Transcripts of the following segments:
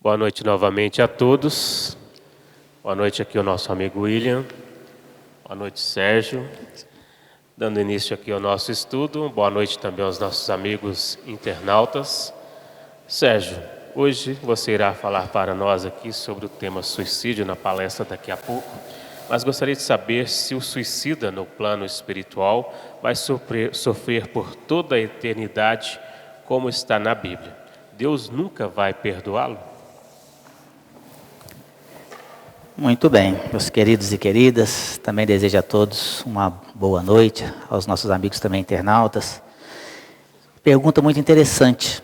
Boa noite novamente a todos. Boa noite aqui ao nosso amigo William. Boa noite, Sérgio. Dando início aqui ao nosso estudo. Boa noite também aos nossos amigos internautas. Sérgio, hoje você irá falar para nós aqui sobre o tema suicídio na palestra daqui a pouco. Mas gostaria de saber se o suicida no plano espiritual vai sofrer por toda a eternidade, como está na Bíblia. Deus nunca vai perdoá-lo? Muito bem, meus queridos e queridas, também desejo a todos uma boa noite, aos nossos amigos também internautas. Pergunta muito interessante,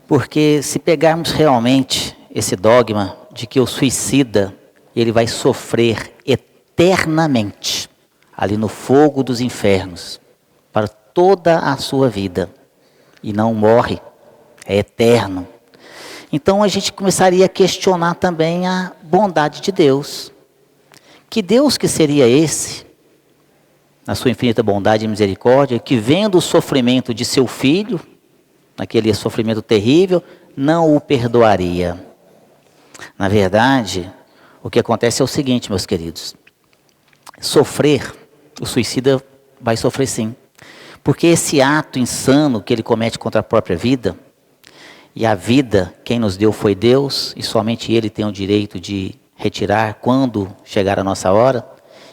porque se pegarmos realmente esse dogma de que o suicida, ele vai sofrer eternamente, ali no fogo dos infernos, para toda a sua vida, e não morre, é eterno. Então a gente começaria a questionar também a bondade de Deus. Que Deus que seria esse, na sua infinita bondade e misericórdia, que vendo o sofrimento de seu filho, naquele sofrimento terrível, não o perdoaria? Na verdade, o que acontece é o seguinte, meus queridos. Sofrer, o suicida vai sofrer sim. Porque esse ato insano que ele comete contra a própria vida, e a vida, quem nos deu foi Deus, e somente Ele tem o direito de retirar quando chegar a nossa hora.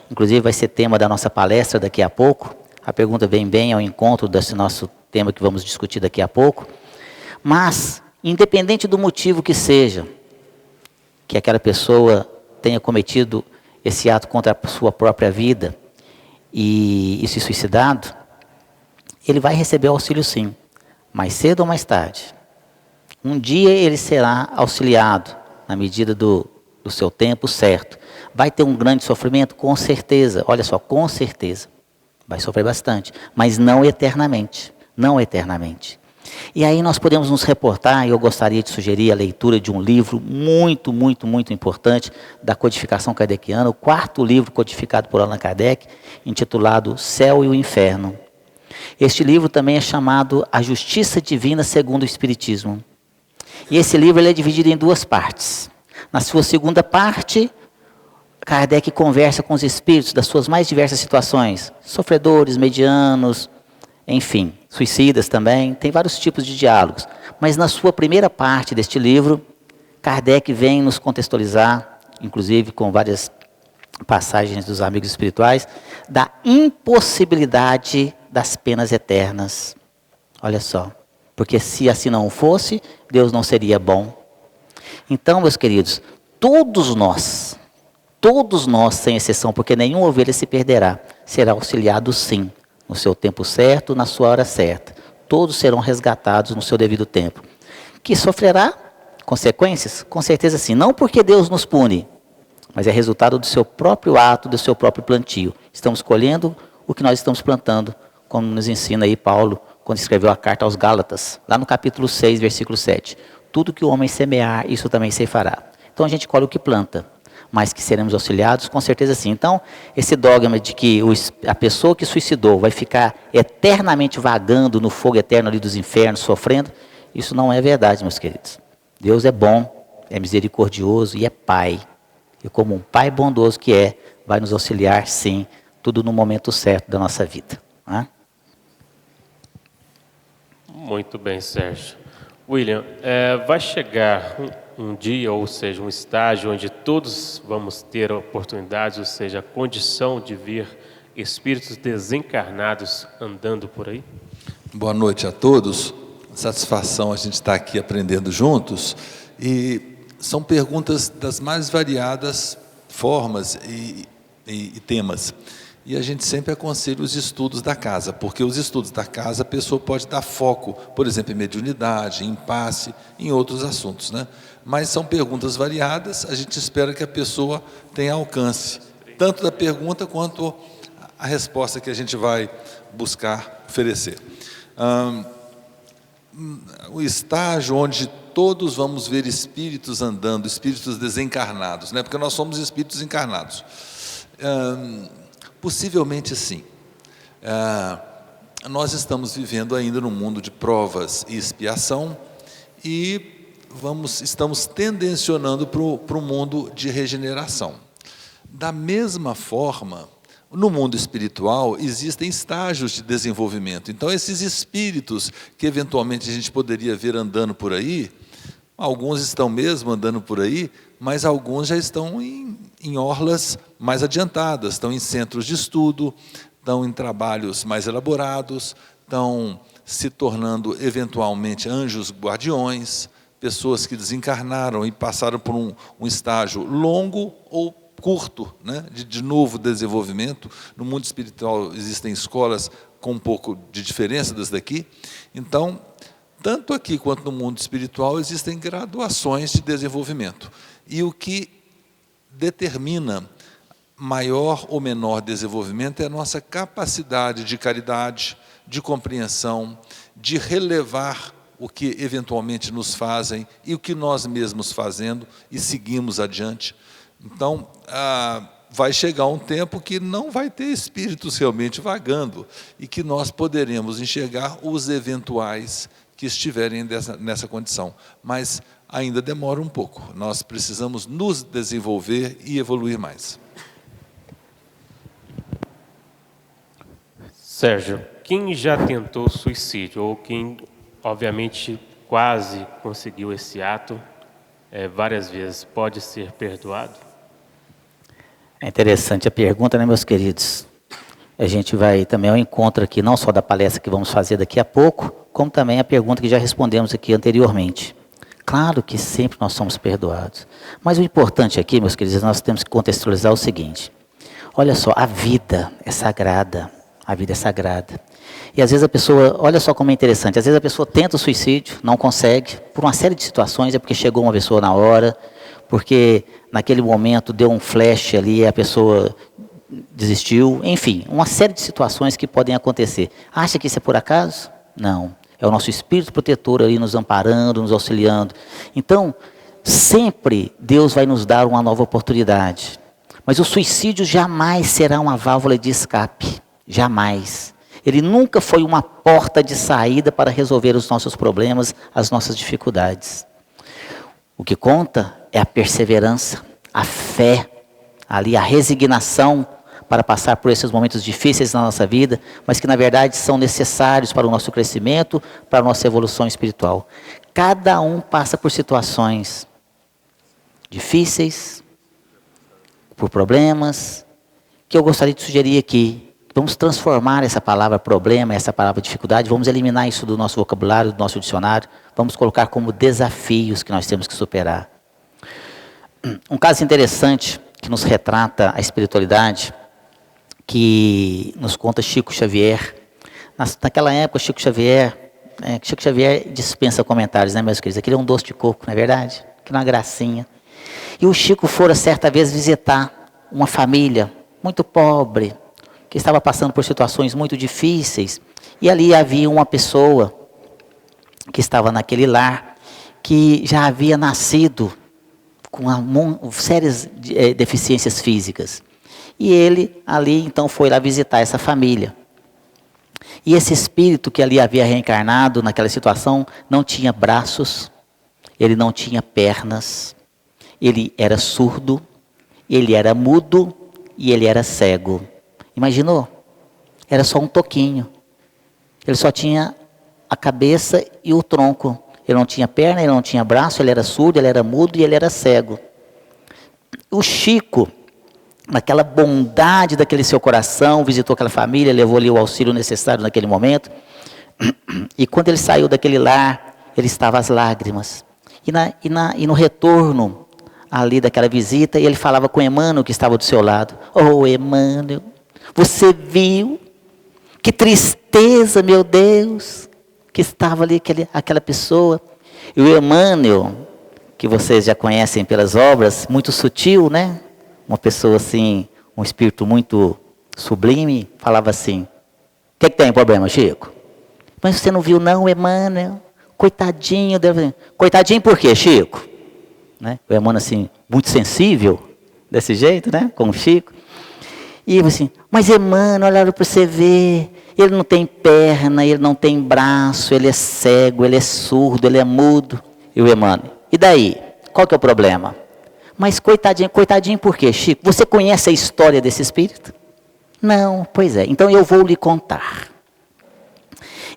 Inclusive vai ser tema da nossa palestra daqui a pouco. A pergunta vem bem ao encontro desse nosso tema que vamos discutir daqui a pouco. Mas, independente do motivo que seja, que aquela pessoa tenha cometido esse ato contra a sua própria vida e se suicidado, ele vai receber auxílio sim, mais cedo ou mais tarde. Um dia ele será auxiliado, na medida do seu tempo certo. Vai ter um grande sofrimento? Com certeza. Olha só, com certeza. Vai sofrer bastante, mas não eternamente. Não eternamente. E aí nós podemos nos reportar, e eu gostaria de sugerir a leitura de um livro muito, muito, muito importante da codificação kardeciana, o 4º livro codificado por Allan Kardec, intitulado Céu e o Inferno. Este livro também é chamado A Justiça Divina segundo o Espiritismo. E esse livro ele é dividido em 2 partes. Na sua segunda parte, Kardec conversa com os espíritos das suas mais diversas situações. Sofredores, medianos, enfim, suicidas também. Tem vários tipos de diálogos. Mas na sua primeira parte deste livro, Kardec vem nos contextualizar, inclusive com várias passagens dos amigos espirituais, da impossibilidade das penas eternas. Olha só. Porque se assim não fosse, Deus não seria bom. Então, meus queridos, todos nós, sem exceção, porque nenhuma ovelha se perderá, será auxiliado sim, no seu tempo certo, na sua hora certa. Todos serão resgatados no seu devido tempo. Que sofrerá consequências? Com certeza sim. Não porque Deus nos pune, mas é resultado do seu próprio ato, do seu próprio plantio. Estamos colhendo o que nós estamos plantando, como nos ensina aí Paulo, quando escreveu a carta aos Gálatas, lá no capítulo 6, versículo 7. Tudo que o homem semear, isso também ceifará. Então a gente colhe o que planta, mas que seremos auxiliados, com certeza sim. Então, esse dogma de que a pessoa que suicidou vai ficar eternamente vagando no fogo eterno ali dos infernos, sofrendo, isso não é verdade, meus queridos. Deus é bom, é misericordioso e é Pai. E como um Pai bondoso que é, vai nos auxiliar sim, tudo no momento certo da nossa vida. Não é? Muito bem, Sérgio. William, vai chegar um dia, ou seja, um estágio onde todos vamos ter oportunidades, ou seja, a condição de ver espíritos desencarnados andando por aí? Boa noite a todos. Satisfação a gente estar aqui aprendendo juntos. E são perguntas das mais variadas formas e temas. E a gente sempre aconselha os estudos da casa, porque os estudos da casa a pessoa pode dar foco, por exemplo, em mediunidade, em passe, em outros assuntos, né? Mas são perguntas variadas, a gente espera que a pessoa tenha alcance, tanto da pergunta quanto a resposta que a gente vai buscar oferecer. O estágio onde todos vamos ver espíritos andando, espíritos desencarnados, né? Porque nós somos espíritos encarnados. Possivelmente sim. Nós estamos vivendo ainda num mundo de provas e expiação, e estamos tendencionando para o mundo de regeneração. Da mesma forma, no mundo espiritual existem estágios de desenvolvimento. Então, esses espíritos que eventualmente a gente poderia ver andando por aí, alguns estão mesmo andando por aí, mas alguns já estão em orlas mais adiantadas, estão em centros de estudo, estão em trabalhos mais elaborados, estão se tornando eventualmente anjos guardiões, pessoas que desencarnaram e passaram por um estágio longo ou curto, né, de novo desenvolvimento. No mundo espiritual existem escolas com um pouco de diferença das daqui. Então, tanto aqui quanto no mundo espiritual existem graduações de desenvolvimento. E o que determina maior ou menor desenvolvimento é a nossa capacidade de caridade, de compreensão, de relevar o que eventualmente nos fazem e o que nós mesmos fazendo e seguimos adiante. Então, vai chegar um tempo que não vai ter espíritos realmente vagando e que nós poderemos enxergar os eventuais que estiverem nessa condição. Mas ainda demora um pouco. Nós precisamos nos desenvolver e evoluir mais. Sérgio, quem já tentou suicídio ou quem, obviamente, quase conseguiu esse ato várias vezes, pode ser perdoado? É interessante a pergunta, né, meus queridos? A gente vai também ao encontro aqui, não só da palestra que vamos fazer daqui a pouco, como também a pergunta que já respondemos aqui anteriormente. Claro que sempre nós somos perdoados. Mas o importante aqui, meus queridos, nós temos que contextualizar o seguinte. Olha só, a vida é sagrada. A vida é sagrada. E às vezes a pessoa, olha só como é interessante, às vezes a pessoa tenta o suicídio, não consegue, por uma série de situações, é porque chegou uma pessoa na hora, porque naquele momento deu um flash ali, a pessoa desistiu, enfim, uma série de situações que podem acontecer. Acha que isso é por acaso? Não. É o nosso espírito protetor ali nos amparando, nos auxiliando. Então, sempre Deus vai nos dar uma nova oportunidade. Mas o suicídio jamais será uma válvula de escape. Jamais. Ele nunca foi uma porta de saída para resolver os nossos problemas, as nossas dificuldades. O que conta é a perseverança, a fé, ali a resignação para passar por esses momentos difíceis na nossa vida, mas que na verdade são necessários para o nosso crescimento, para a nossa evolução espiritual. Cada um passa por situações difíceis, por problemas, que eu gostaria de sugerir aqui. Vamos transformar essa palavra problema, essa palavra dificuldade, vamos eliminar isso do nosso vocabulário, do nosso dicionário, vamos colocar como desafios que nós temos que superar. Um caso interessante que nos retrata a espiritualidade, que nos conta Chico Xavier. Naquela época, Chico Xavier dispensa comentários, né, meus queridos? Aquele é um doce de coco, não é verdade? Aquilo é uma gracinha. E o Chico fora certa vez visitar uma família muito pobre, que estava passando por situações muito difíceis, e ali havia uma pessoa que estava naquele lar, que já havia nascido com sérias deficiências físicas. E ele ali então foi lá visitar essa família. E esse espírito que ali havia reencarnado naquela situação não tinha braços, ele não tinha pernas, ele era surdo, ele era mudo e ele era cego. Imaginou? Era só um toquinho. Ele só tinha a cabeça e o tronco. Ele não tinha perna, ele não tinha braço, ele era surdo, ele era mudo e ele era cego. O Chico, naquela bondade daquele seu coração, visitou aquela família, levou ali o auxílio necessário naquele momento. E quando ele saiu daquele lar, ele estava às lágrimas. E no retorno ali daquela visita, ele falava com Emmanuel, que estava do seu lado. Oh, Emmanuel, você viu? Que tristeza, meu Deus, que estava ali aquela pessoa. E o Emmanuel, que vocês já conhecem pelas obras, muito sutil, né? Uma pessoa assim, um espírito muito sublime, falava assim: o que tem problema, Chico? Mas você não viu não, Emmanuel? Coitadinho. Coitadinho por quê, Chico? Né? O Emmanuel assim, muito sensível, desse jeito, né? Com o Chico. E eu assim, mas Emmanuel, olha para você ver, ele não tem perna, ele não tem braço, ele é cego, ele é surdo, ele é mudo. E o Emmanuel, E daí? Qual que é o problema? Mas coitadinho, coitadinho por quê, Chico? Você conhece a história desse espírito? Não, pois é. Então eu vou lhe contar.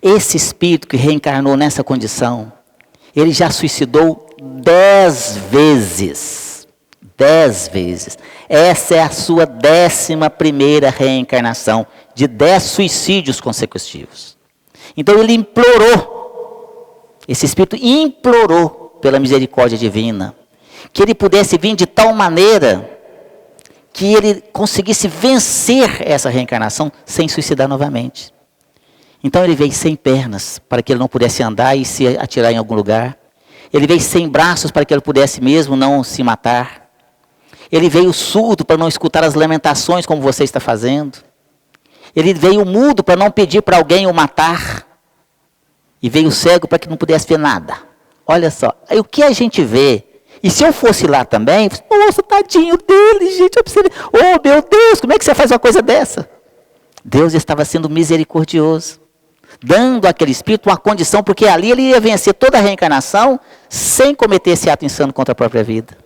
Esse espírito que reencarnou nessa condição, ele já suicidou 10 vezes. 10 vezes. Essa é a sua 11ª reencarnação, de 10 suicídios consecutivos. Então ele implorou, esse espírito implorou pela misericórdia divina, que ele pudesse vir de tal maneira que ele conseguisse vencer essa reencarnação sem suicidar novamente. Então ele veio sem pernas, para que ele não pudesse andar e se atirar em algum lugar. Ele veio sem braços, para que ele pudesse mesmo não se matar. Ele veio surdo, para não escutar as lamentações, como você está fazendo. Ele veio mudo, para não pedir para alguém o matar. E veio cego, para que não pudesse ver nada. Olha só, aí o que a gente vê? E se eu fosse lá também, nossa, tadinho dele, gente, oh meu Deus, como é que você faz uma coisa dessa? Deus estava sendo misericordioso, dando àquele espírito uma condição, porque ali ele ia vencer toda a reencarnação, sem cometer esse ato insano contra a própria vida.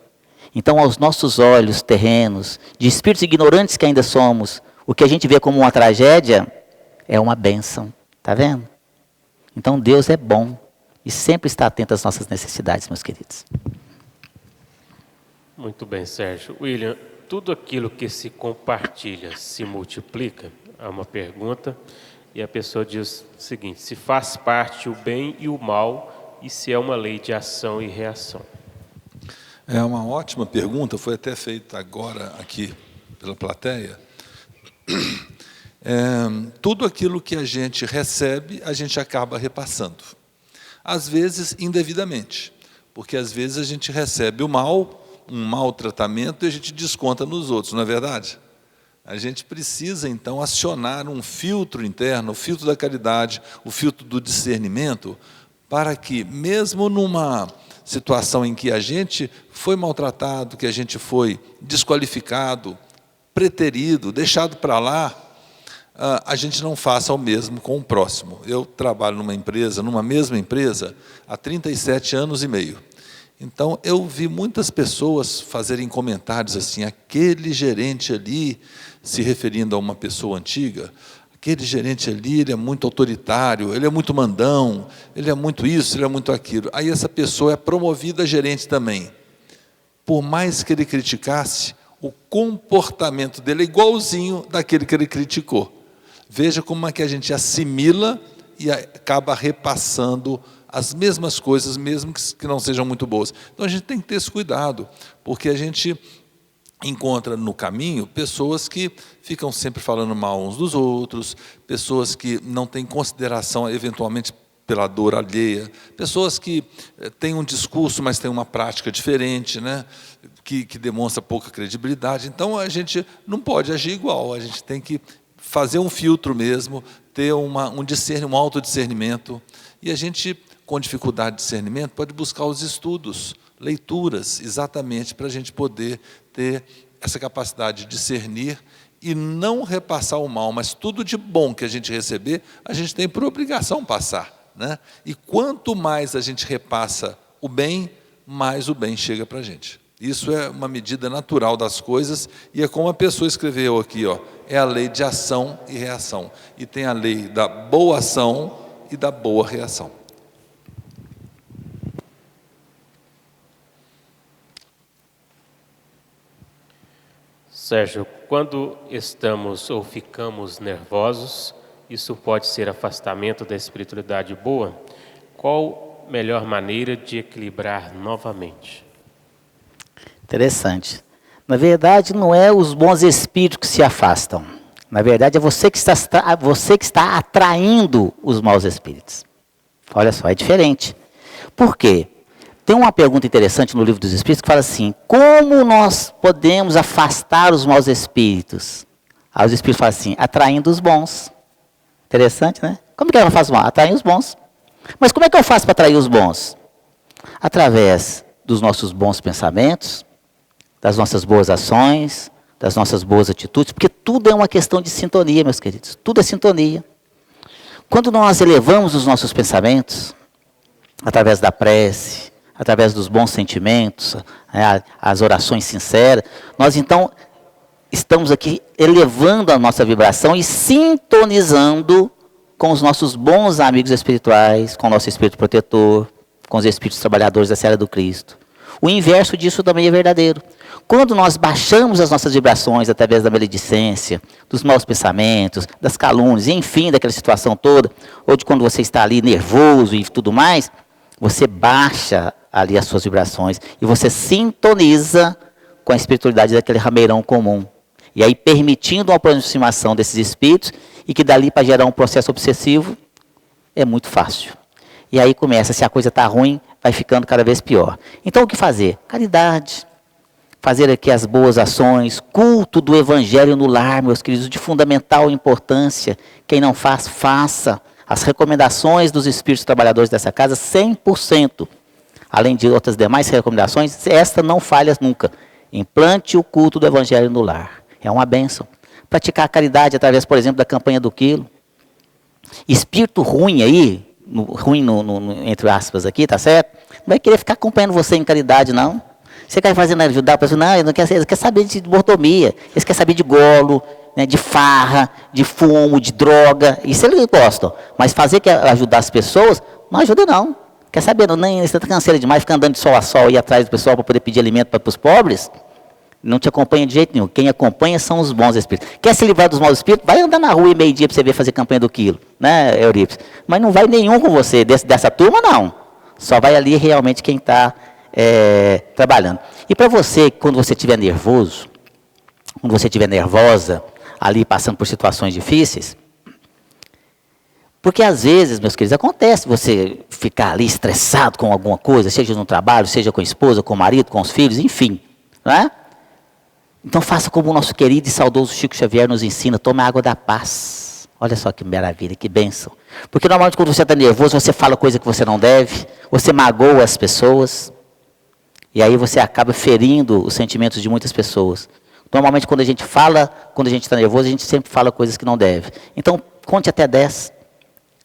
Então, aos nossos olhos terrenos, de espíritos ignorantes que ainda somos, o que a gente vê como uma tragédia, é uma bênção, está vendo? Então, Deus é bom, e sempre está atento às nossas necessidades, meus queridos. Muito bem, Sérgio. William, tudo aquilo que se compartilha se multiplica? É uma pergunta, e a pessoa diz o seguinte: se faz parte o bem e o mal, e se é uma lei de ação e reação? É uma ótima pergunta, foi até feita agora aqui pela plateia. Tudo aquilo que a gente recebe, a gente acaba repassando. Às vezes, indevidamente, porque às vezes a gente recebe o mal, um mau tratamento, e a gente desconta nos outros, não é verdade? A gente precisa, então, acionar um filtro interno, o filtro da caridade, o filtro do discernimento, para que, mesmo numa situação em que a gente foi maltratado, que a gente foi desqualificado, preterido, deixado para lá, a gente não faça o mesmo com o próximo. Eu trabalho numa mesma empresa, há 37 anos e meio. Então, eu vi muitas pessoas fazerem comentários assim: aquele gerente ali, se referindo a uma pessoa antiga, aquele gerente ali, ele é muito autoritário, ele é muito mandão, ele é muito isso, ele é muito aquilo. Aí essa pessoa é promovida a gerente também. Por mais que ele criticasse, o comportamento dele é igualzinho daquele que ele criticou. Veja como é que a gente assimila e acaba repassando as mesmas coisas, mesmo que não sejam muito boas. Então, a gente tem que ter esse cuidado, porque a gente encontra no caminho pessoas que ficam sempre falando mal uns dos outros, pessoas que não têm consideração, eventualmente, pela dor alheia, pessoas que têm um discurso, mas têm uma prática diferente, né? que demonstra pouca credibilidade. Então, a gente não pode agir igual, a gente tem que fazer um filtro mesmo, ter um autodiscernimento, e a gente, com dificuldade de discernimento, pode buscar os estudos, leituras, exatamente para a gente poder ter essa capacidade de discernir e não repassar o mal, mas tudo de bom que a gente receber, a gente tem por obrigação passar, né? E quanto mais a gente repassa o bem, mais o bem chega para a gente. Isso é uma medida natural das coisas, e é como a pessoa escreveu aqui, ó, é a lei de ação e reação. E tem a lei da boa ação e da boa reação. Sérgio, quando estamos ou ficamos nervosos, isso pode ser afastamento da espiritualidade boa? Qual a melhor maneira de equilibrar novamente? Interessante. Na verdade, não é os bons espíritos que se afastam. Na verdade, é você que está atraindo os maus espíritos. Olha só, é diferente. Por quê? Tem uma pergunta interessante no Livro dos Espíritos que fala assim: como nós podemos afastar os maus espíritos? Aí os espíritos falam assim: atraindo os bons. Interessante, né? Como que eu faço mal? Atraindo os bons. Mas como é que eu faço para atrair os bons? Através dos nossos bons pensamentos, das nossas boas ações, das nossas boas atitudes, porque tudo é uma questão de sintonia, meus queridos. Tudo é sintonia. Quando nós elevamos os nossos pensamentos, através da prece, através dos bons sentimentos, as orações sinceras, nós então estamos aqui elevando a nossa vibração e sintonizando com os nossos bons amigos espirituais, com o nosso espírito protetor, com os espíritos trabalhadores da Seara do Cristo. O inverso disso também é verdadeiro. Quando nós baixamos as nossas vibrações através da maledicência, dos maus pensamentos, das calúnias, enfim, daquela situação toda, ou de quando você está ali nervoso e tudo mais, você baixa ali as suas vibrações e você sintoniza com a espiritualidade daquele rameirão comum. E aí permitindo uma aproximação desses espíritos e que dali para gerar um processo obsessivo é muito fácil. E aí começa, se a coisa está ruim, vai ficando cada vez pior. Então o que fazer? Caridade. Fazer aqui as boas ações, culto do Evangelho no lar, meus queridos, de fundamental importância. Quem não faz, faça. As recomendações dos espíritos trabalhadores dessa casa, 100%. Além de outras demais recomendações, esta não falha nunca. Implante o culto do Evangelho no lar. É uma bênção. Praticar a caridade através, por exemplo, da campanha do quilo. Espírito ruim aí, entre aspas aqui, tá certo? Não vai querer ficar acompanhando você em caridade, não. Você quer fazendo ajudar a pessoa? Não, ele não quer, ele quer saber de mordomia, ele quer saber de golo, né, de farra, de fumo, de droga. Isso eles gostam. Mas fazer que ajudar as pessoas, não ajuda não. Quer saber, não, nem você está canseira demais, ficar andando de sol a sol aí atrás do pessoal para poder pedir alimento para os pobres? Não te acompanha de jeito nenhum. Quem acompanha são os bons espíritos. Quer se livrar dos maus espíritos? Vai andar na rua e meio-dia para você ver fazer campanha do quilo, né, Eurípides? Mas não vai nenhum com você, dessa turma não. Só vai ali realmente quem está trabalhando. E para você, quando você estiver nervoso, quando você estiver nervosa, ali passando por situações difíceis, porque às vezes, meus queridos, acontece você ficar ali estressado com alguma coisa, seja no trabalho, seja com a esposa, com o marido, com os filhos, enfim, não é? Então faça como o nosso querido e saudoso Chico Xavier nos ensina, tome a água da paz. Olha só que maravilha, que bênção. Porque normalmente quando você está nervoso, você fala coisa que você não deve, você magoa as pessoas, e aí você acaba ferindo os sentimentos de muitas pessoas. Normalmente quando a gente fala, quando a gente está nervoso, a gente sempre fala coisas que não deve. Então conte até 10,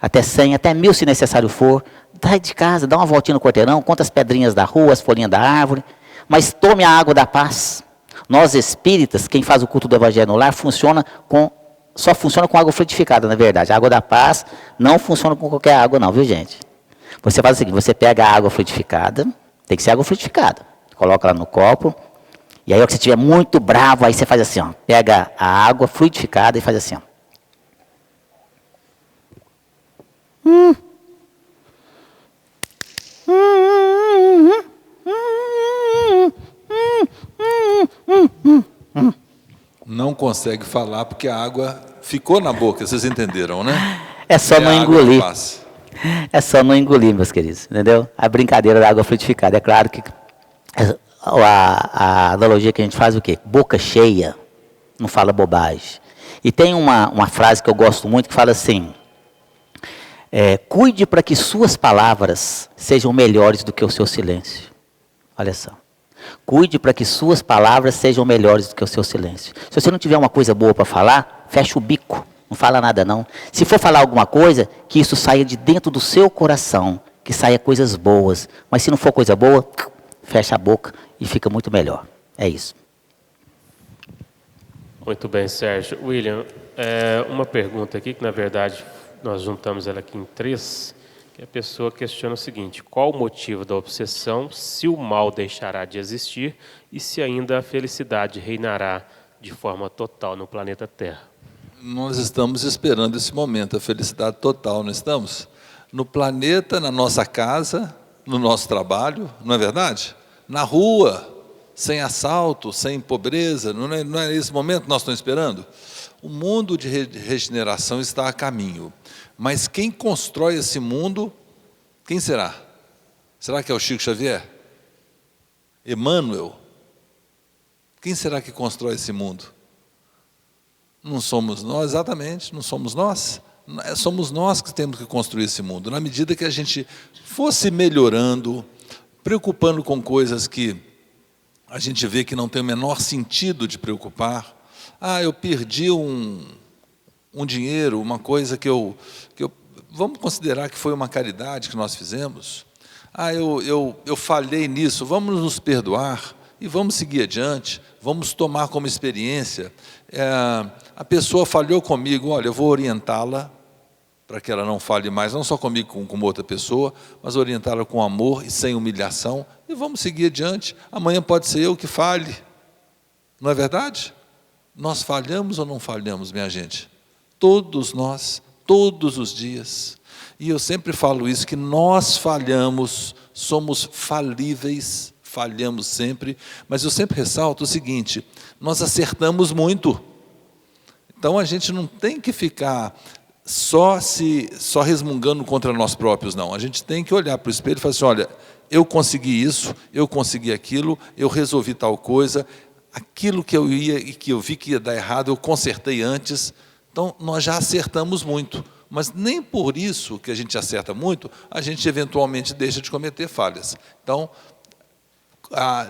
até 100, até 1000 se necessário for. Sai de casa, dá uma voltinha no quarteirão, conta as pedrinhas da rua, as folhinhas da árvore, mas tome a água da paz. Nós espíritas, quem faz o culto do Evangelho no lar, só funciona com água frutificada, na verdade. A água da paz não funciona com qualquer água não, viu gente? Você faz o seguinte, você pega a água frutificada, tem que ser água frutificada, coloca lá no copo, e aí, se você estiver muito bravo, aí você faz assim, ó, pega a água fluidificada e faz assim, ó. Não consegue falar porque a água ficou na boca, vocês entenderam, né? É só não engolir. É só não engolir, meus queridos, entendeu? A brincadeira da água frutificada. É claro que a analogia que a gente faz é o quê? Boca cheia, não fala bobagem. E tem uma frase que eu gosto muito que fala assim, cuide para que suas palavras sejam melhores do que o seu silêncio. Olha só. Cuide para que suas palavras sejam melhores do que o seu silêncio. Se você não tiver uma coisa boa para falar, fecha o bico. Não fala nada não. Se for falar alguma coisa, que isso saia de dentro do seu coração. Que saia coisas boas. Mas se não for coisa boa, fecha a boca e fica muito melhor. É isso. Muito bem, Sérgio. William, uma pergunta aqui, que na verdade nós juntamos ela aqui em 3, que a pessoa questiona o seguinte: qual o motivo da obsessão, se o mal deixará de existir e se ainda a felicidade reinará de forma total no planeta Terra? Nós estamos esperando esse momento, a felicidade total, não estamos? No planeta, na nossa casa, no nosso trabalho, não é verdade? Na rua, sem assalto, sem pobreza, não é esse momento que nós estamos esperando? O mundo de regeneração está a caminho, mas quem constrói esse mundo, quem será? Será que é o Chico Xavier? Emmanuel? Quem será que constrói esse mundo? Não somos nós, exatamente, não somos nós. Somos nós que temos que construir esse mundo. Na medida que a gente fosse melhorando, preocupando com coisas que a gente vê que não tem o menor sentido de preocupar. Eu perdi um dinheiro, uma coisa que eu... Vamos considerar que foi uma caridade que nós fizemos. eu falhei nisso, vamos nos perdoar e vamos seguir adiante, vamos tomar como experiência. A pessoa falhou comigo, olha, eu vou orientá-la para que ela não fale mais, não só comigo, com outra pessoa, mas orientá-la com amor e sem humilhação, e vamos seguir adiante. Amanhã pode ser eu que fale, não é verdade? Nós falhamos ou não falhamos, minha gente? Todos nós, todos os dias. E eu sempre falo isso, que nós falhamos, somos falíveis, falhamos sempre, mas eu sempre ressalto o seguinte, nós acertamos muito. Então a gente não tem que ficar só resmungando contra nós próprios, não. A gente tem que olhar para o espelho e falar assim, olha, eu consegui isso, eu consegui aquilo, eu resolvi tal coisa, aquilo que eu ia e que eu vi que ia dar errado, eu consertei antes. Então, nós já acertamos muito, mas nem por isso que a gente acerta muito, a gente eventualmente deixa de cometer falhas. Então,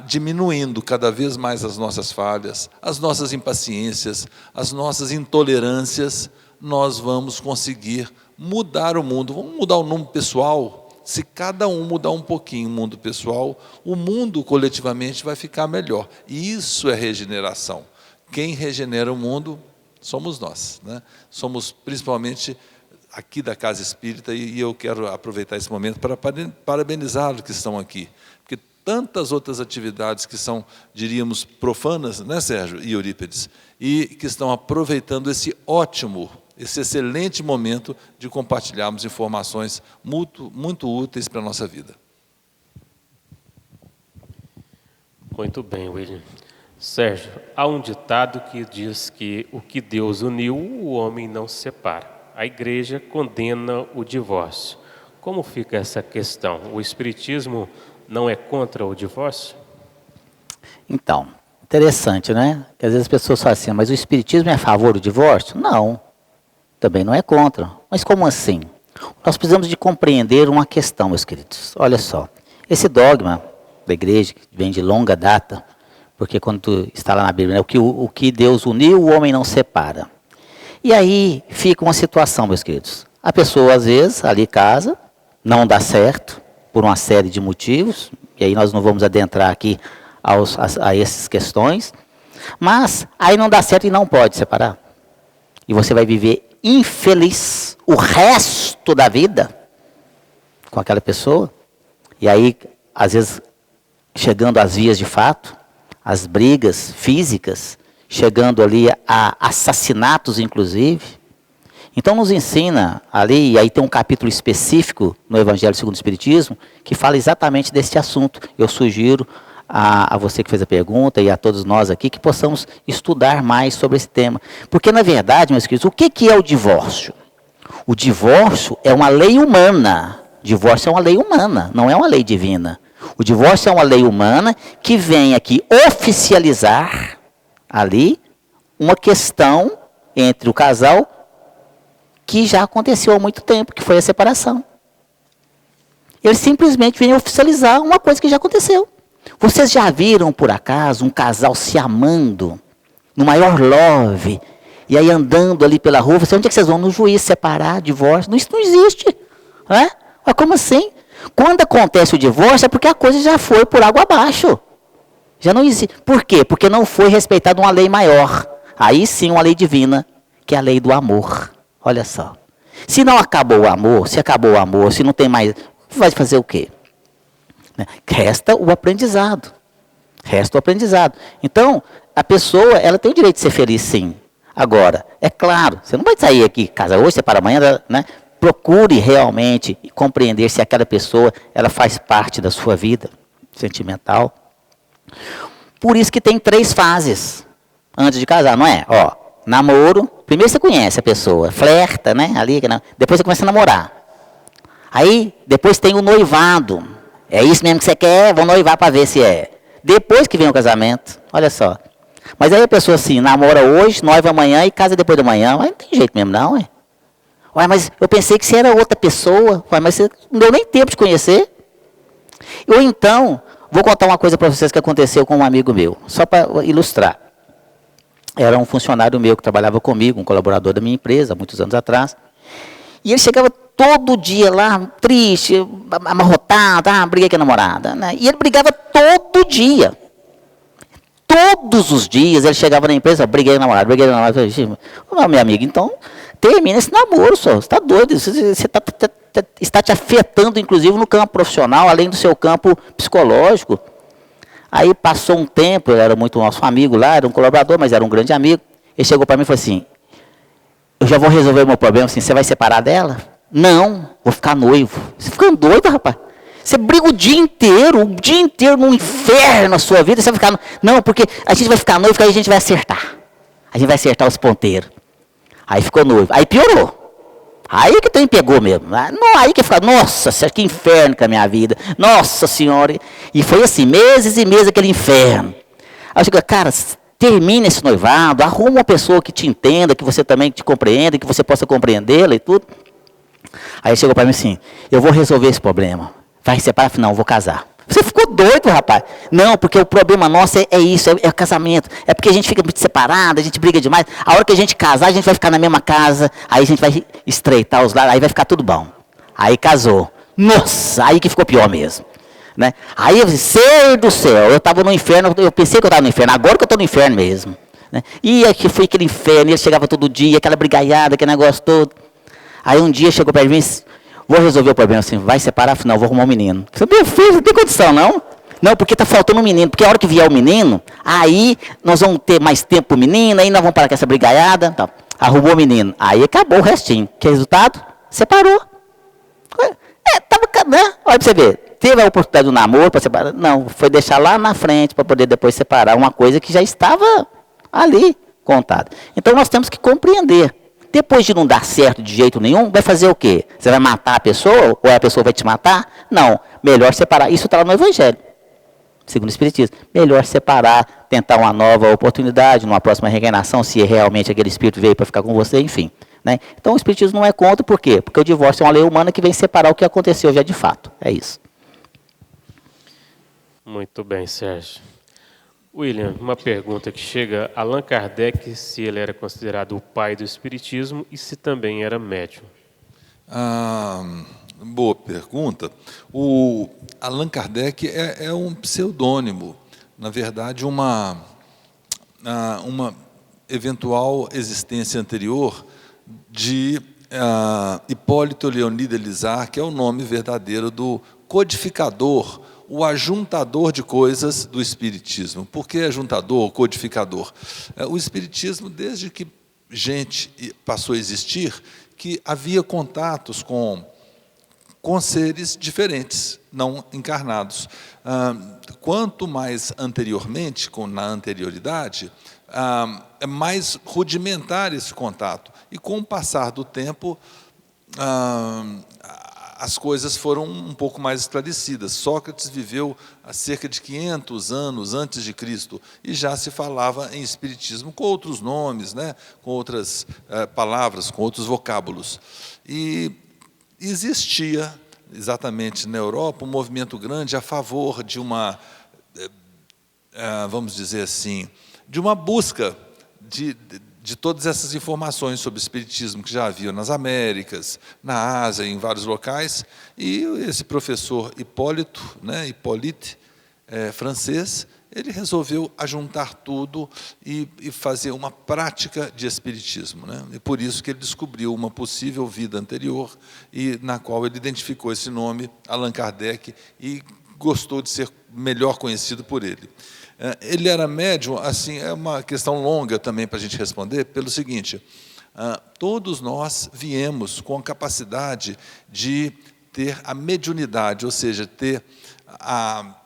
diminuindo cada vez mais as nossas falhas, as nossas impaciências, as nossas intolerâncias, nós vamos conseguir mudar o mundo. Vamos mudar o mundo pessoal. Se cada um mudar um pouquinho o mundo pessoal, o mundo coletivamente vai ficar melhor. E isso é regeneração. Quem regenera o mundo somos nós, né? Somos principalmente aqui da Casa Espírita, e eu quero aproveitar esse momento para parabenizá-los que estão aqui. Porque tantas outras atividades que são, diríamos, profanas, né, Sérgio e Eurípides, e que estão aproveitando esse excelente momento de compartilharmos informações muito úteis para a nossa vida. Muito bem, William. Sérgio, há um ditado que diz que o que Deus uniu, o homem não separa. A igreja condena o divórcio. Como fica essa questão? O Espiritismo não é contra o divórcio? Então, interessante, né? Porque às vezes as pessoas falam assim, mas o Espiritismo é a favor do divórcio? Não. Também não é contra. Mas como assim? Nós precisamos de compreender uma questão, meus queridos. Olha só, esse dogma da igreja, que vem de longa data, porque quando está lá na Bíblia, né, o que Deus uniu, o homem não separa. E aí fica uma situação, meus queridos. A pessoa, às vezes, ali casa, não dá certo, por uma série de motivos, e aí nós não vamos adentrar aqui a essas questões, mas aí não dá certo e não pode separar. E você vai viver infeliz o resto da vida com aquela pessoa. E aí, às vezes, chegando às vias de fato, as brigas físicas, chegando ali a assassinatos, inclusive. Então, nos ensina ali, e aí tem um capítulo específico no Evangelho segundo o Espiritismo, que fala exatamente desse assunto. Eu sugiro a você que fez a pergunta e a todos nós aqui, que possamos estudar mais sobre esse tema. Porque, na verdade, meus queridos, o que é o divórcio? O divórcio é uma lei humana. O divórcio é uma lei humana, não é uma lei divina. O divórcio é uma lei humana que vem aqui oficializar ali uma questão entre o casal que já aconteceu há muito tempo, que foi a separação. Ele simplesmente vem oficializar uma coisa que já aconteceu. Vocês já viram, por acaso, um casal se amando, no maior love, e aí andando ali pela rua, você, onde é que vocês vão? No juiz separar, divórcio? Isso não existe. Né? Mas como assim? Quando acontece o divórcio é porque a coisa já foi por água abaixo. Já não existe. Por quê? Porque não foi respeitada uma lei maior. Aí sim uma lei divina, que é a lei do amor. Olha só. Se não acabou o amor, se não tem mais, vai fazer o quê? Resta o aprendizado. Então, a pessoa, ela tem o direito de ser feliz, sim. Agora, é claro, você não vai sair aqui, casa hoje, separa amanhã, né? Procure realmente compreender se aquela pessoa, ela faz parte da sua vida sentimental. Por isso que tem 3 fases antes de casar, não é? Ó, namoro, primeiro você conhece a pessoa, flerta, né? Ali, depois você começa a namorar. Aí, depois tem o noivado. É isso mesmo que você quer? Vou noivar para ver se é. Depois que vem o casamento, olha só. Mas aí a pessoa assim, namora hoje, noiva amanhã e casa depois da manhã. Mas não tem jeito mesmo não, é? Ué, mas eu pensei que você era outra pessoa. Ué, mas você não deu nem tempo de conhecer. Ou então, vou contar uma coisa para vocês que aconteceu com um amigo meu, só para ilustrar. Era um funcionário meu que trabalhava comigo, um colaborador da minha empresa, há muitos anos atrás. E ele chegava todo dia lá, triste, amarrotado, briguei com a namorada. Né? E ele brigava todo dia. Todos os dias ele chegava na empresa, briguei com a namorada. Meu amigo, então termina esse namoro só. Você está doido, você está te afetando, inclusive, no campo profissional, além do seu campo psicológico. Aí passou um tempo, ele era muito nosso amigo lá, era um colaborador, mas era um grande amigo. Ele chegou para mim e falou assim, eu já vou resolver o meu problema, assim, você vai separar dela? Não, vou ficar noivo. Você ficando doido, rapaz? Você briga o dia inteiro num inferno na sua vida, você vai ficar... Não, porque a gente vai ficar noivo, porque aí a gente vai acertar. A gente vai acertar os ponteiros. Aí ficou noivo, aí piorou. Aí que tem pegou mesmo. Aí que fica, nossa, que inferno com a minha vida. Nossa Senhora. E foi assim, meses e meses aquele inferno. Aí eu digo, cara, termina esse noivado, arruma uma pessoa que te entenda, que você também te compreenda, que você possa compreendê-la e tudo. Aí chegou para mim assim, eu vou resolver esse problema. Vai separar? Não, eu vou casar. Você ficou doido, rapaz? Não, porque o problema nosso é isso, é casamento. É porque a gente fica muito separado, a gente briga demais. A hora que a gente casar, a gente vai ficar na mesma casa, aí a gente vai estreitar os lados, aí vai ficar tudo bom. Aí casou. Nossa, aí que ficou pior mesmo. Né? Aí eu disse, ser do céu, eu estava no inferno, eu pensei que eu estava no inferno, agora que eu estou no inferno mesmo. Né? E aqui foi aquele inferno, ele chegava todo dia, aquela brigaiada, aquele negócio todo. Aí um dia chegou para mim, vou resolver o problema assim, vai separar? Não, vou arrumar um menino. Eu falei, meu filho, não tem condição não. Não, porque está faltando um menino, porque a hora que vier o menino, aí nós vamos ter mais tempo para o menino, aí nós vamos parar com essa brigaiada. Então, arrumou o menino, aí acabou o restinho. Que resultado? Separou. Né? Olha para você ver, teve a oportunidade do namoro para separar? Não, foi deixar lá na frente para poder depois separar uma coisa que já estava ali contada. Então nós temos que compreender. Depois de não dar certo de jeito nenhum, vai fazer o quê? Você vai matar a pessoa ou a pessoa vai te matar? Não, melhor separar. Isso está lá no Evangelho, segundo o Espiritismo. Melhor separar, tentar uma nova oportunidade, numa próxima reencarnação, se realmente aquele espírito veio para ficar com você, enfim. Né? Então o Espiritismo não é contra, por quê? Porque o divórcio é uma lei humana que vem separar o que aconteceu já de fato. É isso. Muito bem, Sérgio. William, uma pergunta que chega. Allan Kardec, se ele era considerado o pai do Espiritismo e se também era médium? Boa pergunta. O Allan Kardec é um pseudônimo. Na verdade, uma eventual existência anterior de Hipólito Leoni Delisar, que é o nome verdadeiro do codificador, o ajuntador de coisas do Espiritismo. Por que ajuntador ou codificador? O Espiritismo, desde que gente passou a existir, que havia contatos com seres diferentes, não encarnados. Quanto mais anteriormente, na anterioridade, é mais rudimentar esse contato. E com o passar do tempo, as coisas foram um pouco mais esclarecidas. Sócrates viveu há cerca de 500 anos antes de Cristo e já se falava em espiritismo com outros nomes, né, com outras palavras, com outros vocábulos. E existia, exatamente na Europa, um movimento grande a favor de uma, vamos dizer assim, de uma busca de todas essas informações sobre o espiritismo que já havia nas Américas, na Ásia, em vários locais, e esse professor Hipólito, né, Hippolyte, francês, ele resolveu ajuntar tudo e fazer uma prática de espiritismo, né? E por isso que ele descobriu uma possível vida anterior, e na qual ele identificou esse nome, Allan Kardec, e gostou de ser melhor conhecido por ele. Ele era médium, assim, é uma questão longa também para a gente responder, pelo seguinte, todos nós viemos com a capacidade de ter a mediunidade, ou seja, ter a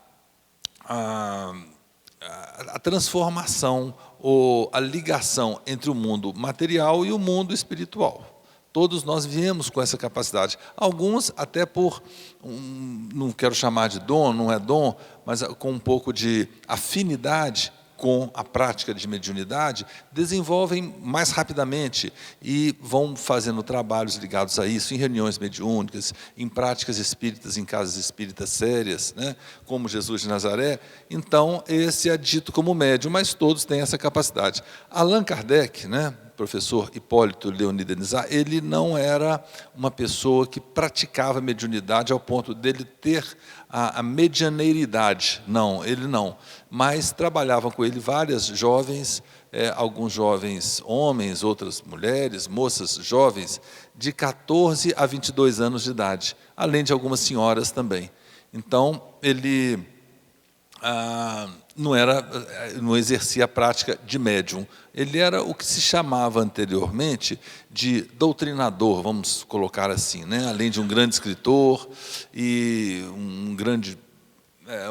transformação ou a ligação entre o mundo material e o mundo espiritual. Todos nós viemos com essa capacidade. Alguns até por, não quero chamar de dom, não é dom, mas com um pouco de afinidade com a prática de mediunidade, desenvolvem mais rapidamente e vão fazendo trabalhos ligados a isso, em reuniões mediúnicas, em práticas espíritas, em casas espíritas sérias, né, como Jesus de Nazaré. Então, esse é dito como médium, mas todos têm essa capacidade. Allan Kardec, né, professor Hipólito Leonida Nizar, ele não era uma pessoa que praticava mediunidade ao ponto dele ter a medianeiridade. Não, ele não. Mas trabalhavam com ele várias jovens, alguns jovens homens, outras mulheres, moças jovens, de 14 a 22 anos de idade, além de algumas senhoras também. Então, ele não exercia a prática de médium. Ele era o que se chamava anteriormente de doutrinador, vamos colocar assim, né? Além de um grande escritor e um grande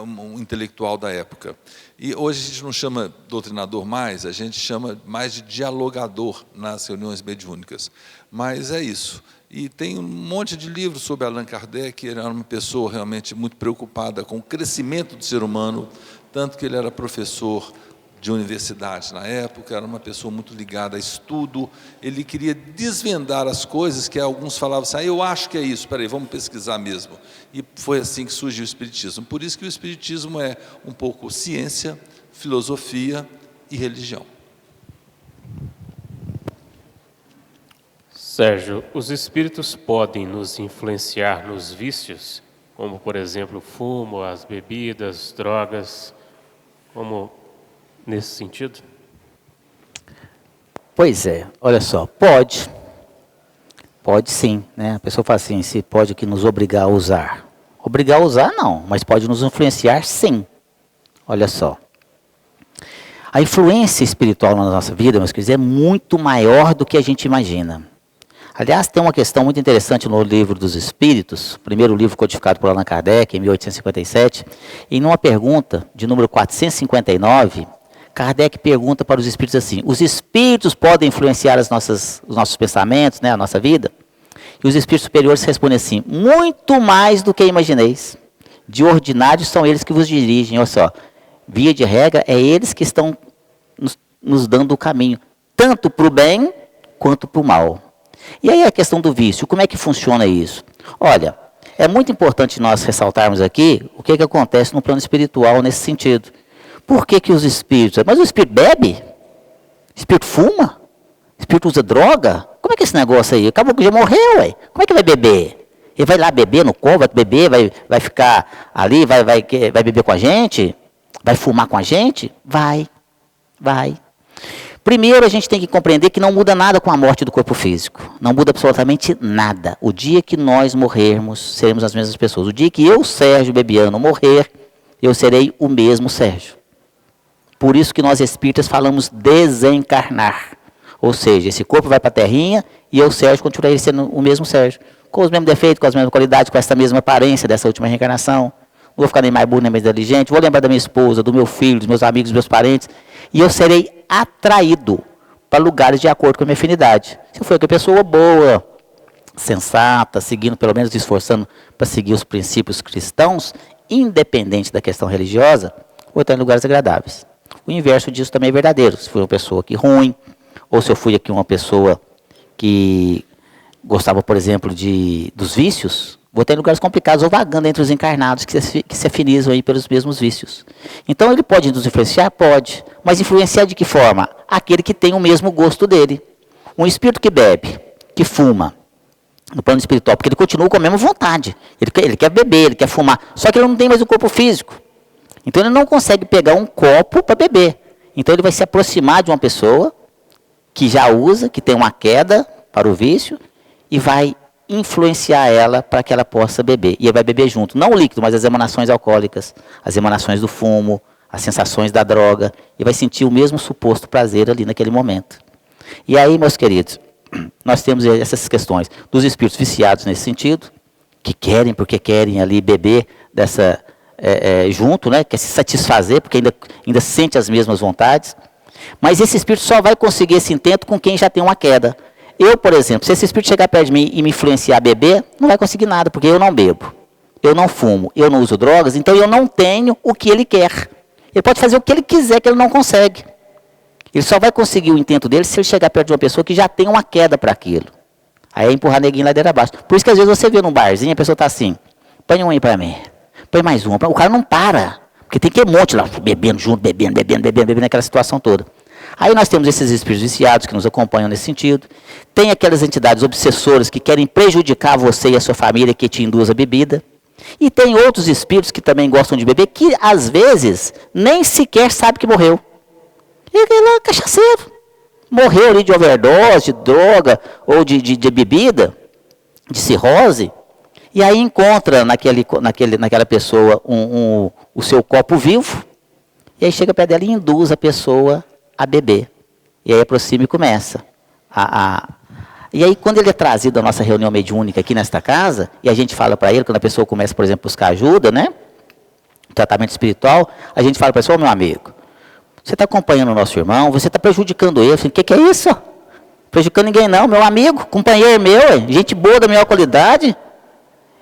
um intelectual da época. E hoje a gente não chama doutrinador mais, a gente chama mais de dialogador nas reuniões mediúnicas. Mas é isso. E tem um monte de livros sobre Allan Kardec. Ele era uma pessoa realmente muito preocupada com o crescimento do ser humano, tanto que ele era professor de universidade na época, era uma pessoa muito ligada a estudo. Ele queria desvendar as coisas que alguns falavam assim, eu acho que é isso, peraí, vamos pesquisar mesmo. E foi assim que surgiu o Espiritismo. Por isso que o Espiritismo é um pouco ciência, filosofia e religião. Sérgio, os espíritos podem nos influenciar nos vícios, como, por exemplo, o fumo, as bebidas, drogas, como nesse sentido? Pois é, olha só, pode sim, né? A pessoa fala assim, se pode que nos obrigar a usar. Obrigar a usar não, mas pode nos influenciar sim. Olha só. A influência espiritual na nossa vida, meus queridos, é muito maior do que a gente imagina. Aliás, tem uma questão muito interessante no Livro dos Espíritos, primeiro livro codificado por Allan Kardec, em 1857, e numa pergunta de número 459, Kardec pergunta para os espíritos assim, os espíritos podem influenciar os nossos pensamentos, né, a nossa vida? E os espíritos superiores respondem assim, muito mais do que imagineis. De ordinário são eles que vos dirigem, olha só, via de regra é eles que estão nos dando o caminho, tanto para o bem quanto para o mal. E aí a questão do vício, como é que funciona isso? Olha, é muito importante nós ressaltarmos aqui o que acontece no plano espiritual nesse sentido. Por que os espíritos... Mas o espírito bebe? O espírito fuma? O espírito usa droga? Como é que é esse negócio aí? Acabou que já morreu, ué. Como é que vai beber? Ele vai lá beber no corpo, vai beber, vai ficar ali, vai beber com a gente? Vai fumar com a gente? Vai. Primeiro, a gente tem que compreender que não muda nada com a morte do corpo físico. Não muda absolutamente nada. O dia que nós morrermos, seremos as mesmas pessoas. O dia que eu, Sérgio Bebiano, morrer, eu serei o mesmo Sérgio. Por isso que nós espíritas falamos desencarnar. Ou seja, esse corpo vai para a terrinha e eu, Sérgio, continuarei sendo o mesmo Sérgio. Com os mesmos defeitos, com as mesmas qualidades, com essa mesma aparência dessa última reencarnação. Não vou ficar nem mais burro, nem mais inteligente. Vou lembrar da minha esposa, do meu filho, dos meus amigos, dos meus parentes. E eu serei atraído para lugares de acordo com a minha afinidade. Se eu for uma pessoa boa, sensata, seguindo, pelo menos esforçando para seguir os princípios cristãos, independente da questão religiosa, vou estar em lugares agradáveis. O inverso disso também é verdadeiro. Se for uma pessoa que ruim, ou se eu fui aqui uma pessoa que gostava, por exemplo, dos vícios, vou ter lugares complicados ou vagando entre os encarnados que se afinizam aí pelos mesmos vícios. Então ele pode nos influenciar? Pode. Mas influenciar de que forma? Aquele que tem o mesmo gosto dele. Um espírito que bebe, que fuma, no plano espiritual, porque ele continua com a mesma vontade. Ele quer beber, ele quer fumar, só que ele não tem mais o corpo físico. Então ele não consegue pegar um copo para beber. Então ele vai se aproximar de uma pessoa que já usa, que tem uma queda para o vício, e vai influenciar ela para que ela possa beber. E ele vai beber junto, não o líquido, mas as emanações alcoólicas, as emanações do fumo, as sensações da droga, e vai sentir o mesmo suposto prazer ali naquele momento. E aí, meus queridos, nós temos essas questões dos espíritos viciados nesse sentido, que querem, porque querem ali beber dessa, junto, né, quer se satisfazer, porque ainda sente as mesmas vontades, mas esse espírito só vai conseguir esse intento com quem já tem uma queda. Eu, por exemplo, se esse espírito chegar perto de mim e me influenciar a beber, não vai conseguir nada, porque eu não bebo, eu não fumo, eu não uso drogas, então eu não tenho o que ele quer. Ele pode fazer o que ele quiser, que ele não consegue. Ele só vai conseguir o intento dele se ele chegar perto de uma pessoa que já tem uma queda para aquilo. Aí é empurrar neguinho ladeira abaixo. Por isso que às vezes você vê num barzinho, a pessoa está assim, põe um aí para mim, põe mais um. O cara não para, porque tem que ir um monte lá, bebendo junto, bebendo naquela situação toda. Aí nós temos esses espíritos viciados que nos acompanham nesse sentido. Tem aquelas entidades obsessoras que querem prejudicar você e a sua família, que te induz a bebida. E tem outros espíritos que também gostam de beber, que às vezes nem sequer sabe que morreu. Ele é cachaceiro. Morreu ali de overdose, de droga, ou de bebida, de cirrose. E aí encontra naquela pessoa o seu copo vivo. E aí chega perto dela e induz a pessoa a beber. E aí aproxima e começa. E aí quando ele é trazido à nossa reunião mediúnica aqui nesta casa, e a gente fala para ele, quando a pessoa começa, por exemplo, a buscar ajuda, né? Tratamento espiritual, a gente fala para ele, ô meu amigo, você está acompanhando o nosso irmão, você está prejudicando ele. O que é isso? Prejudicando ninguém não, meu amigo, companheiro meu, gente boa da melhor qualidade.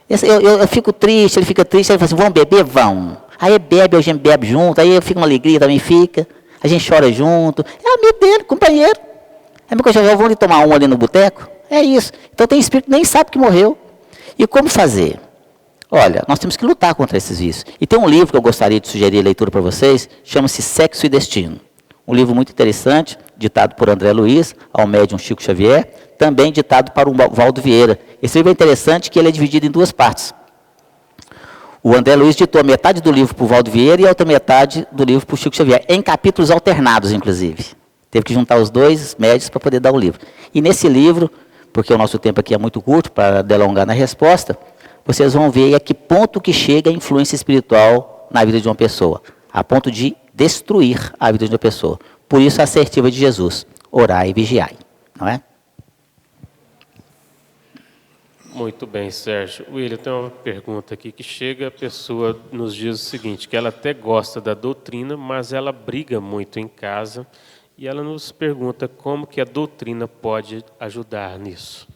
Eu fico triste, ele fica triste, ele fala assim, vamos beber? Vamos. Aí bebe, a gente bebe junto, aí fica uma alegria, também fica. A gente chora junto. É amigo dele, companheiro. É meu coisa, vamos ali tomar um ali no boteco? É isso. Então tem espírito que nem sabe que morreu. E como fazer? Olha, nós temos que lutar contra esses vícios. E tem um livro que eu gostaria de sugerir a leitura para vocês, chama-se Sexo e Destino. Um livro muito interessante, ditado por André Luiz, ao médium Chico Xavier, também ditado para o Valdo Vieira. Esse livro é interessante que ele é dividido em duas partes. O André Luiz ditou metade do livro para o Valdo Vieira e a outra metade do livro para o Chico Xavier, em capítulos alternados, inclusive. Teve que juntar os dois médios para poder dar o livro. E nesse livro, porque o nosso tempo aqui é muito curto para delongar na resposta, vocês vão ver a que ponto que chega a influência espiritual na vida de uma pessoa, a ponto de destruir a vida de uma pessoa. Por isso a assertiva de Jesus, orai e vigiai, não é? Muito bem, Sérgio. William, tem uma pergunta aqui que chega, a pessoa nos diz o seguinte, que ela até gosta da doutrina, mas ela briga muito em casa, e ela nos pergunta como que a doutrina pode ajudar nisso.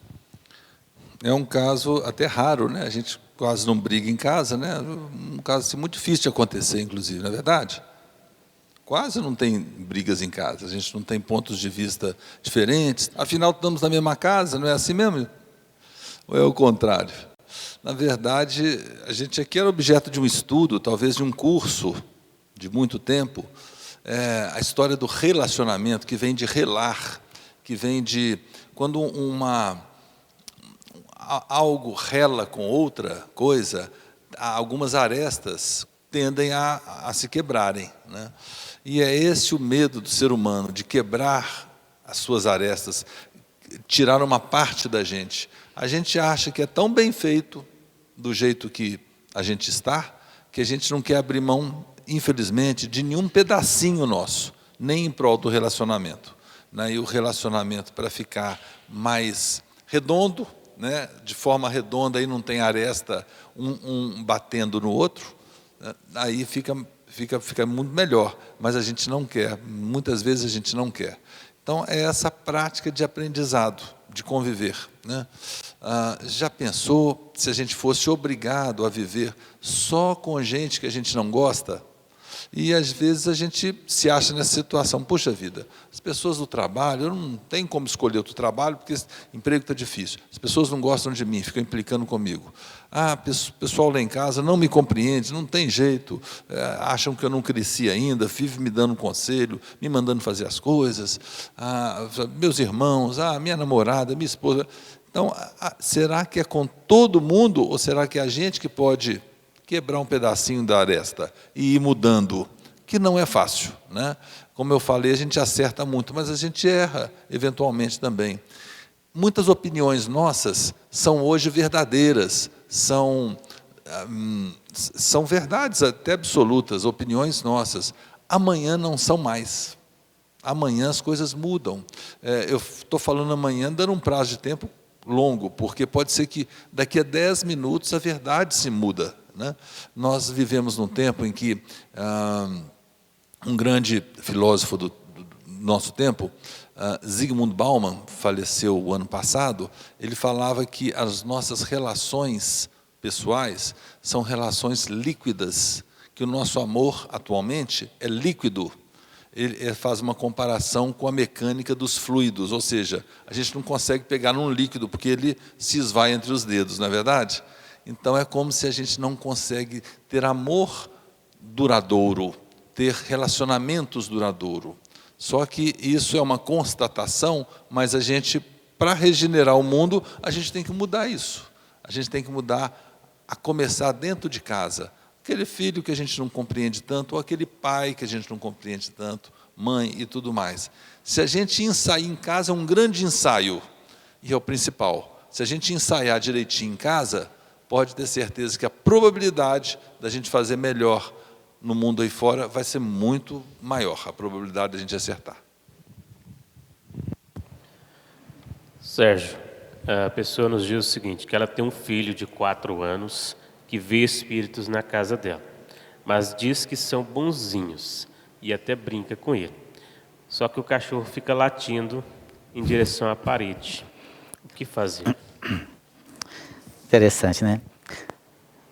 É um caso até raro, né? A gente quase não briga em casa, né? Um caso assim, muito difícil de acontecer, inclusive, não é verdade? Quase não tem brigas em casa, a gente não tem pontos de vista diferentes. Afinal, estamos na mesma casa, não é assim mesmo? Ou é o contrário? Na verdade, a gente aqui era objeto de um estudo, talvez de um curso de muito tempo, a história do relacionamento, que vem de relar, que vem de quando algo rela com outra coisa, algumas arestas tendem a se quebrarem, né? E é esse o medo do ser humano, de quebrar as suas arestas, tirar uma parte da gente. A gente acha que é tão bem feito, do jeito que a gente está, que a gente não quer abrir mão, infelizmente, de nenhum pedacinho nosso, nem em prol do relacionamento, né? E o relacionamento, para ficar mais redondo, né? De forma redonda, aí não tem aresta, um batendo no outro, né? Aí fica muito melhor, mas a gente não quer, muitas vezes a gente não quer. Então, é essa prática de aprendizado, de conviver, né? Já pensou se a gente fosse obrigado a viver só com gente que a gente não gosta? E, às vezes, a gente se acha nessa situação, puxa vida, as pessoas do trabalho, eu não tenho como escolher outro trabalho, porque esse emprego está difícil. As pessoas não gostam de mim, ficam implicando comigo. O pessoal lá em casa não me compreende, não tem jeito, acham que eu não cresci ainda, vive me dando um conselho, me mandando fazer as coisas, meus irmãos, minha namorada, minha esposa. Então, será que é com todo mundo, ou será que é a gente que pode quebrar um pedacinho da aresta e ir mudando, que não é fácil, né? Como eu falei, a gente acerta muito, mas a gente erra, eventualmente, também. Muitas opiniões nossas são hoje verdadeiras, são verdades até absolutas, opiniões nossas. Amanhã não são mais. Amanhã as coisas mudam. Eu estou falando amanhã, dando um prazo de tempo longo, porque pode ser que daqui a 10 minutos a verdade se muda, né? Nós vivemos num tempo em que um grande filósofo do nosso tempo, Zygmunt Bauman, faleceu o ano passado, ele falava que as nossas relações pessoais são relações líquidas, que o nosso amor atualmente é líquido. Ele faz uma comparação com a mecânica dos fluidos, ou seja, a gente não consegue pegar num líquido, porque ele se esvai entre os dedos, não é verdade? Então, é como se a gente não consegue ter amor duradouro, ter relacionamentos duradouros. Só que isso é uma constatação, mas a gente, para regenerar o mundo, a gente tem que mudar isso. A gente tem que mudar, a começar dentro de casa. Aquele filho que a gente não compreende tanto, ou aquele pai que a gente não compreende tanto, mãe e tudo mais. Se a gente ensaiar em casa, é um grande ensaio, e é o principal. Se a gente ensaiar direitinho em casa, pode ter certeza que a probabilidade da gente fazer melhor no mundo aí fora vai ser muito maior, a probabilidade da gente acertar. Sérgio, a pessoa nos diz o seguinte, que ela tem um filho de 4 anos que vê espíritos na casa dela, mas diz que são bonzinhos e até brinca com ele. Só que o cachorro fica latindo em direção à parede. O que fazer? Interessante, né?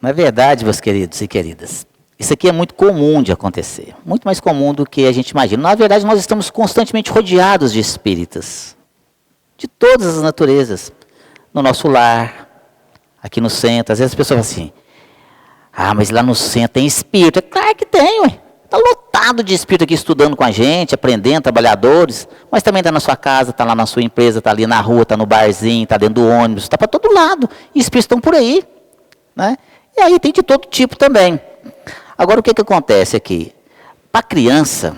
Na verdade, meus queridos e queridas, isso aqui é muito comum de acontecer. Muito mais comum do que a gente imagina. Na verdade, nós estamos constantemente rodeados de espíritas. De todas as naturezas. No nosso lar, aqui no centro. Às vezes as pessoas falam assim, mas lá no centro tem espírito. É claro que tem, ué. Está lotado de espírito aqui estudando com a gente, aprendendo, trabalhadores. Mas também está na sua casa, está lá na sua empresa, está ali na rua, está no barzinho, está dentro do ônibus, está para todo lado. E espíritos estão por aí. Né? E aí tem de todo tipo também. Agora, o que acontece aqui? Para a criança,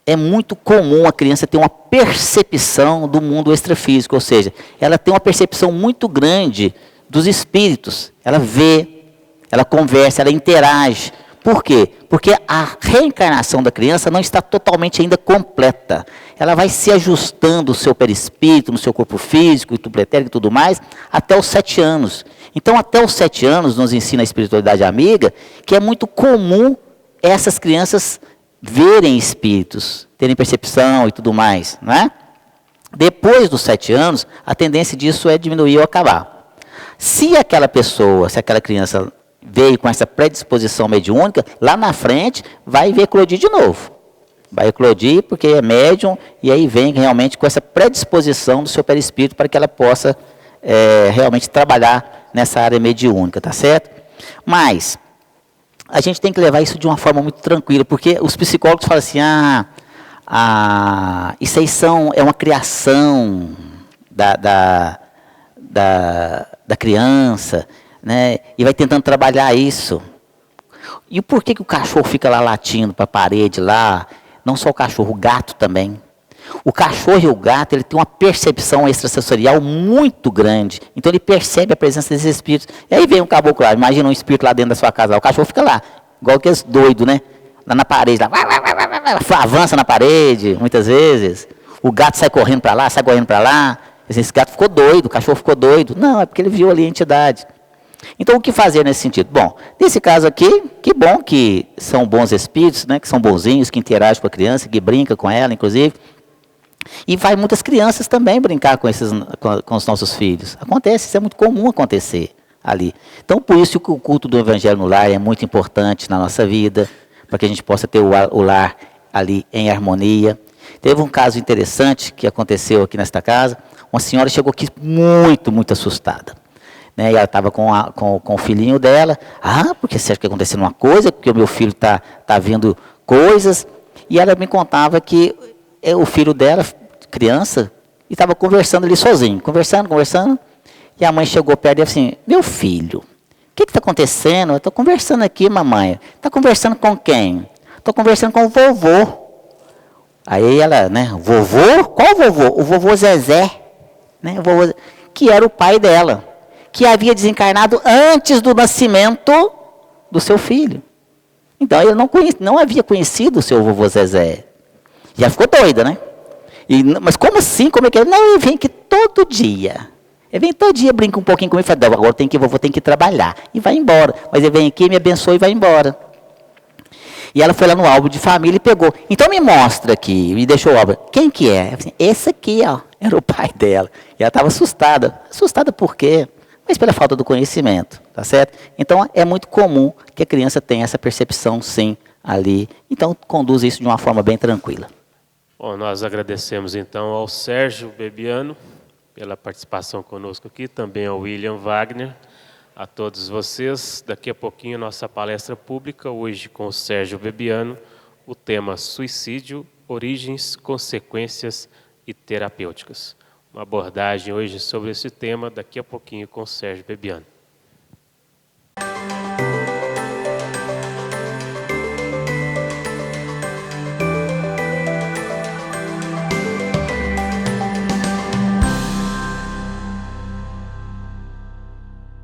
é muito comum a criança ter uma percepção do mundo extrafísico, ou seja, ela tem uma percepção muito grande dos espíritos. Ela vê, ela conversa, ela interage. Por quê? Porque a reencarnação da criança não está totalmente ainda completa. Ela vai se ajustando o seu perispírito, no seu corpo físico, e pretérito e tudo mais, até os 7 anos. Então, até os 7 anos, nos ensina a espiritualidade amiga, que é muito comum essas crianças verem espíritos, terem percepção e tudo mais. Né? Depois dos 7 anos, a tendência disso é diminuir ou acabar. Se aquela pessoa, se aquela criança veio com essa predisposição mediúnica, lá na frente vai eclodir de novo. Vai eclodir porque é médium e aí vem realmente com essa predisposição do seu perispírito para que ela possa realmente trabalhar nessa área mediúnica, tá certo? Mas a gente tem que levar isso de uma forma muito tranquila, porque os psicólogos falam assim, isso aí é uma criação da criança, né? E vai tentando trabalhar isso. E por que o cachorro fica lá latindo para a parede lá? Não só o cachorro, o gato também. O cachorro e o gato, ele tem uma percepção extrasensorial muito grande. Então ele percebe a presença desses espíritos. E aí vem um caboclo lá, imagina um espírito lá dentro da sua casa. O cachorro fica lá, igual aqueles doidos, né? Lá na parede, lá, avança na parede, muitas vezes. O gato sai correndo para lá, sai correndo para lá. Esse gato ficou doido, o cachorro ficou doido. Não, é porque ele viu ali a entidade. Então, o que fazer nesse sentido? Bom, nesse caso aqui, que bom que são bons espíritos, né, que são bonzinhos, que interagem com a criança, que brinca com ela, inclusive. E vai muitas crianças também brincar com os nossos filhos. Acontece, isso é muito comum acontecer ali. Então, por isso que o culto do Evangelho no lar é muito importante na nossa vida, para que a gente possa ter o lar ali em harmonia. Teve um caso interessante que aconteceu aqui nesta casa. Uma senhora chegou aqui muito, muito assustada. Né, e ela estava com o filhinho dela. Porque você acha que aconteceu uma coisa? Porque o meu filho está vendo coisas. E ela me contava que o filho dela, criança, estava conversando ali sozinho. Conversando. E a mãe chegou perto e disse assim, meu filho, o que está acontecendo? Eu estou conversando aqui, mamãe. Está conversando com quem? Estou conversando com o vovô. Aí ela, né, vovô? Qual vovô? O vovô Zezé. Né, o vovô, que era o pai dela. Que havia desencarnado antes do nascimento do seu filho. Então, ele não havia conhecido o seu vovô Zezé. Já ficou doida, né? Mas como assim? Como é que é? Não, ele vem aqui todo dia. Ele vem todo dia, brinca um pouquinho comigo e fala, agora vovô tem que trabalhar. E vai embora. Mas ele vem aqui, me abençoa e vai embora. E ela foi lá no álbum de família e pegou. Então, me mostra aqui, me deixou o álbum. Quem que é? Eu falei, esse aqui, ó, era o pai dela. E ela estava assustada. Assustada por quê? Mas pela falta do conhecimento, tá certo? Então, é muito comum que a criança tenha essa percepção, sim, ali. Então, conduz isso de uma forma bem tranquila. Bom, nós agradecemos, então, ao Sérgio Bebiano pela participação conosco aqui, também ao William Wagner, a todos vocês. Daqui a pouquinho, nossa palestra pública, hoje com o Sérgio Bebiano, o tema suicídio origens, consequências e terapêuticas. Uma abordagem hoje sobre esse tema, daqui a pouquinho com o Sérgio Bebiano.